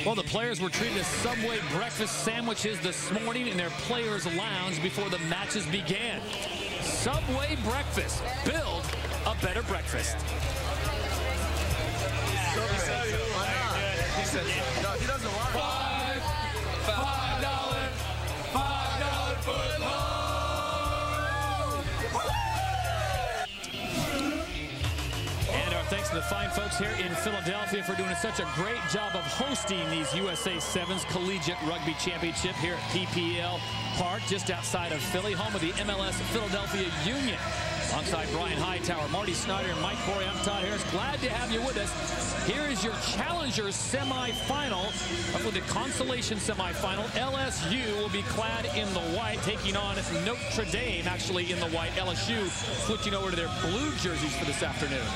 Well, the players were treated to Subway breakfast sandwiches this morning in their players' lounge before the matches began. Subway breakfast. Build a better breakfast. He said, no, he doesn't want it. $5 foot long. And our thanks to the fine folks here in Philadelphia for doing such a great job of hosting these USA Sevens Collegiate Rugby Championship here at PPL Park, just outside of Philly, home of the MLS Philadelphia Union. Alongside Brian Hightower, Marty Snyder, and Mike Corey, I'm Todd Harris. Glad to have you with us. Here is your Challenger semifinal. Up with the consolation semifinal, LSU will be clad in the white, taking on Notre Dame, actually in the white. LSU switching over to their blue jerseys for this afternoon.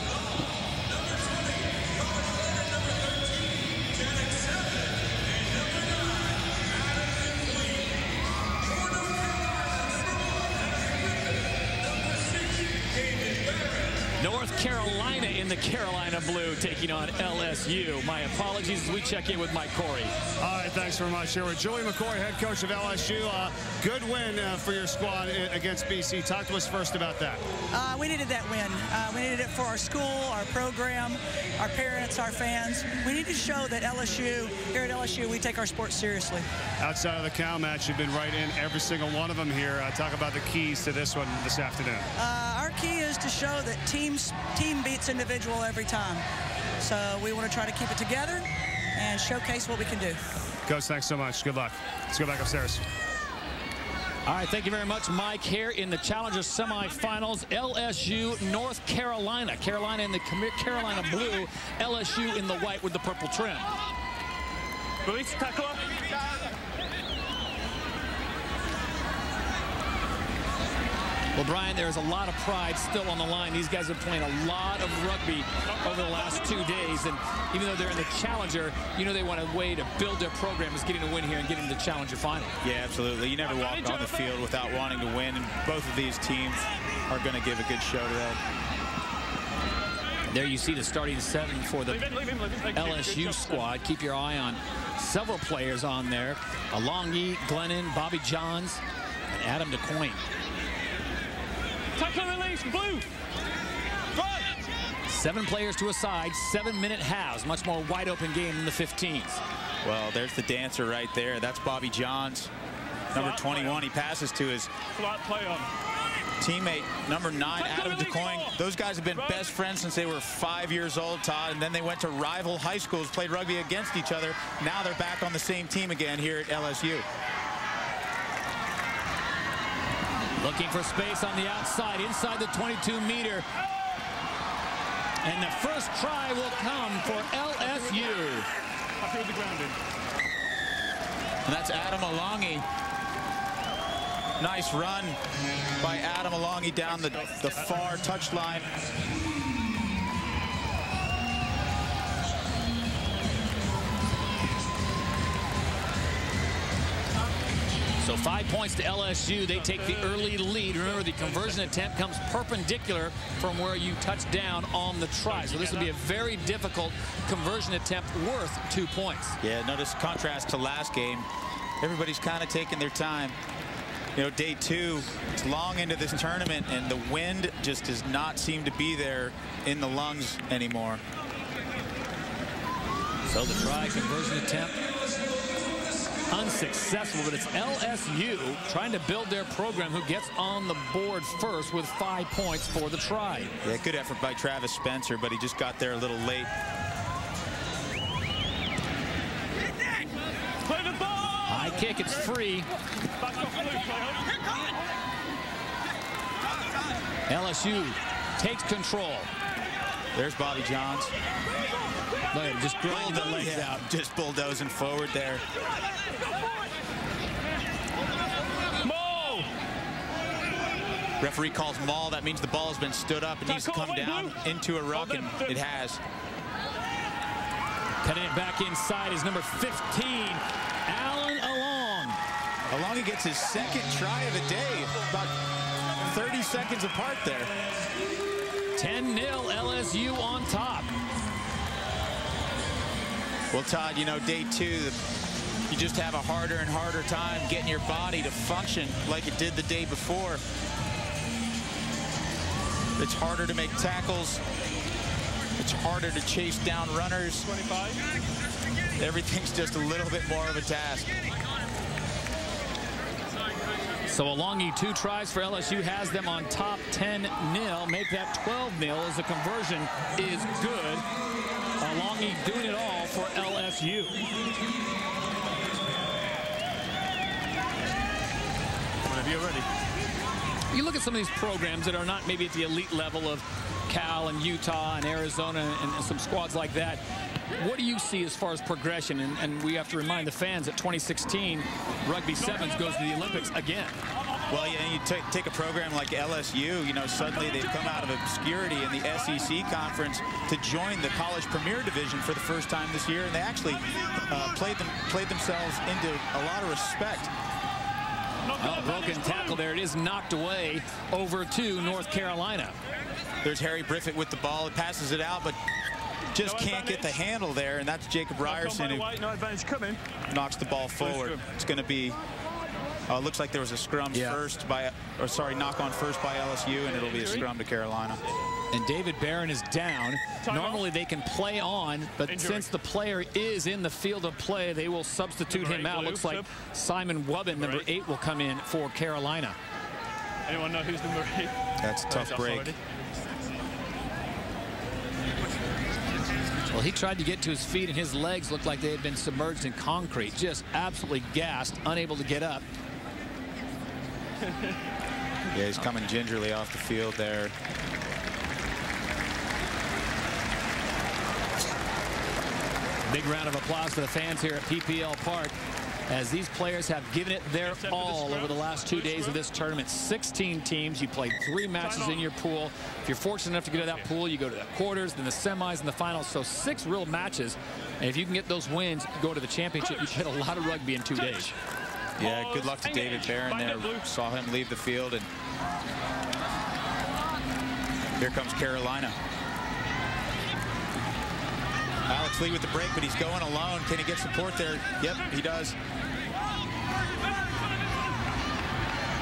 North Carolina in the Carolina blue taking on LSU. My apologies as we check in with Mike Corey. All right, thanks very much. Here with Joey McCoy, head coach of LSU. Good win for your squad against BC. Talk to us first about that. We needed that win. We needed it for our school, our program, our parents, our fans. We need to show that LSU, here at LSU, we take our sport seriously. Outside of the Cal match, you've been right in every single one of them here. Talk about the keys to this one this afternoon. Our key is to show that team beats individual every time. So we want to try to keep it together and showcase what we can do. Coach, thanks so much. Good luck. Let's go back upstairs. All right, thank you very much, Mike. Here in the Challenger semifinals, LSU, North Carolina. Carolina in the Carolina blue, LSU in the white with the purple trim. Release, tackle up. Well, Brian, there's a lot of pride still on the line. These guys have played a lot of rugby over the last 2 days, and even though they're in the Challenger, you know they want a way to build their program is getting a win here and getting to the Challenger final. Yeah, absolutely. You never walk on the field without wanting to win, and both of these teams are going to give a good show today. There you see the starting seven for the LSU squad. Keep your eye on several players on there. Alongi, Glennon, Bobby Johns, and Adam DeCoyne. Tackle release, blue. Right. 7 players to a side, 7-minute halves. Much more wide open game than the 15s. Well, there's the dancer right there. That's Bobby Johns, number 21. He passes to his teammate, number 9, Adam DeCoyne. Those guys have been best friends since they were 5 years old, Todd, and then they went to rival high schools, played rugby against each other. Now they're back on the same team again here at LSU. Looking for space on the outside, inside the 22-meter. And the first try will come for LSU. Up here the grounding. And that's Adam Alongi. Nice run by Adam Alongi down the far touchline. So 5 points to LSU. They take the early lead. Remember, the conversion attempt comes perpendicular from where you touch down on the try. So this will be a very difficult conversion attempt worth 2 points. Yeah, notice contrast to last game. Everybody's kind of taking their time. You know, day 2, it's long into this tournament, and the wind just does not seem to be there in the lungs anymore. So the try conversion attempt unsuccessful, but it's LSU trying to build their program, who gets on the board first with 5 points for the try. Yeah, good effort by Travis Spencer, but he just got there a little late. Play the ball! High kick, it's free. LSU takes control. There's Bobby Johns. Look at him, just grinding the legs out. Just bulldozing forward there. Maul! Referee calls maul. That means the ball has been stood up. It needs to come down into a ruck, and it has. Cutting it back inside is number 15, Alan Along. Along gets his second try of the day, about 30 seconds apart there. 10-0 LSU on top. Well, Todd, you know, day 2, you just have a harder and harder time getting your body to function like it did the day before. It's harder to make tackles. It's harder to chase down runners. 25. Everything's just a little bit more of a task. So Alongi 2 tries for LSU has them on top 10-0. Make that 12-0 as the conversion is good. Alongi doing it all for LSU. Whenever you're ready. You look at some of these programs that are not maybe at the elite level of Cal and Utah and Arizona and some squads like that. What do you see as far as progression? And we have to remind the fans that 2016 Rugby Sevens goes to the Olympics again. Well, yeah, you take a program like LSU, you know, suddenly they've come out of obscurity in the SEC conference to join the College Premier Division for the first time this year, and they actually played themselves into a lot of respect. Oh, broken tackle there. It is knocked away over to North Carolina. There's Harry Briffett with the ball. It passes it out, but just can't get the handle there, and that's Jacob Ryerson who knocks the ball forward. It's going to be, looks like there was a scrum first by, or sorry, knock on first by LSU, and it'll be a scrum to Carolina. And David Barron is down. Normally they can play on, but since the player is in the field of play, they will substitute him out. Looks like Simon Wubbin, number 8, will come in for Carolina. Anyone know who's number 8? That's a tough break. Well, he tried to get to his feet, and his legs looked like they had been submerged in concrete. Just absolutely gassed, unable to get up. Yeah, he's coming gingerly off the field there. Big round of applause for the fans here at PPL Park as these players have given it their all over the last 2 days of this tournament. 16 teams. You played 3 matches in your pool. If you're fortunate enough to get to that pool, you go to the quarters, then the semis, and the finals. So 6 real matches. And if you can get those wins, go to the championship, you get a lot of rugby in 2 days. Yeah, good luck to David Barron there. Saw him leave the field, and here comes Carolina. Alex Lee with the break, but he's going alone. Can he get support there? Yep, he does.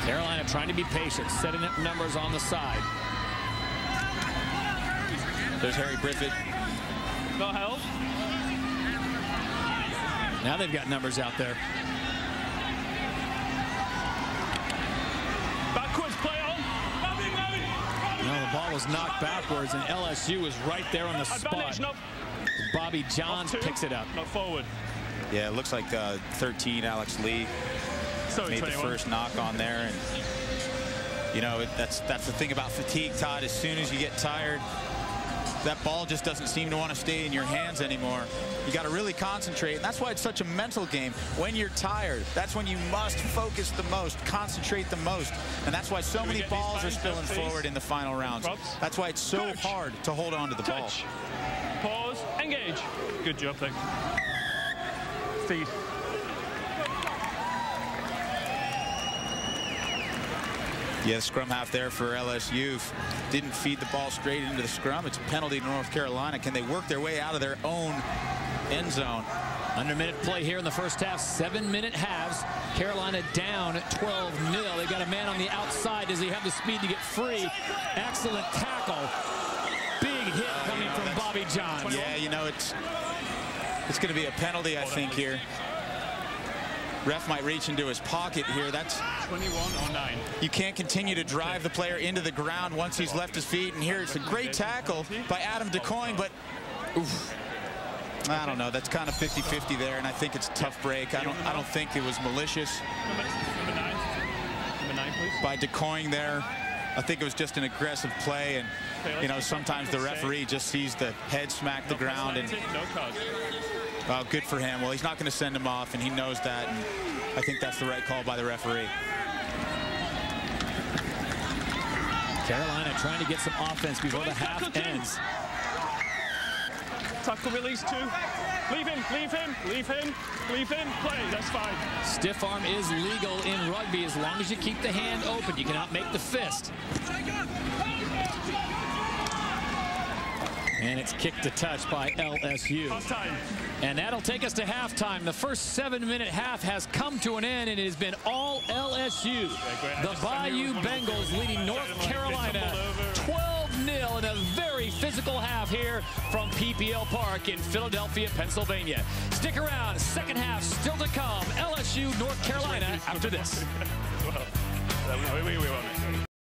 Carolina trying to be patient, setting up numbers on the side. There's Harry Briffett. No help. Now they've got numbers out there. Backwards play on. No, the ball was knocked backwards, and LSU was right there on the spot. Bobby Johns picks it up. Not forward. Yeah, it looks like 13, Alex Lee made 21. The first knock on there. And, you know, that's the thing about fatigue, Todd. As soon as you get tired, that ball just doesn't seem to want to stay in your hands anymore. You got to really concentrate. And that's why it's such a mental game. When you're tired, that's when you must focus the most, concentrate the most. And that's why so many balls are spilling forward in the final rounds. That's why it's so hard to hold on to the ball. Pause, engage. Good job, thanks. Feed. Yeah, the scrum half there for LSU didn't feed the ball straight into the scrum. It's a penalty to North Carolina. Can they work their way out of their own end zone? Under-minute play here in the first half. 7-minute halves. Carolina down 12-0. They got a man on the outside. Does he have the speed to get free? Excellent tackle. Big hit coming from Bobby Johns. Yeah, you know, it's going to be a penalty, I think, here. Ref might reach into his pocket here. That's 21 or 9. You can't continue to drive the player into the ground once he's left his feet. And here it's a great tackle by Adam DeCoing, but oof, I don't know. That's kind of 50-50 there, and I think it's a tough break. I don't think it was malicious. Number 9, please. By DeCoing there. I think it was just an aggressive play, and you know, sometimes the referee just sees the head smack the ground, and well, good for him. Well, he's not going to send him off, and he knows that, and I think that's the right call by the referee. Carolina trying to get some offense before the half ends. Tackle release 2. Leave him, leave him, leave him, leave him. Play, that's fine. Stiff arm is legal in rugby as long as you keep the hand open. You cannot make the fist. And it's kicked to touch by LSU. Halftime. And that'll take us to halftime. The first 7-minute half has come to an end, and it has been all LSU. The Bayou Bengals leading North Carolina 12-0 in a very physical half here from PPL Park in Philadelphia, Pennsylvania. Stick around. Second half still to come. LSU, North Carolina after this. Well, we won't.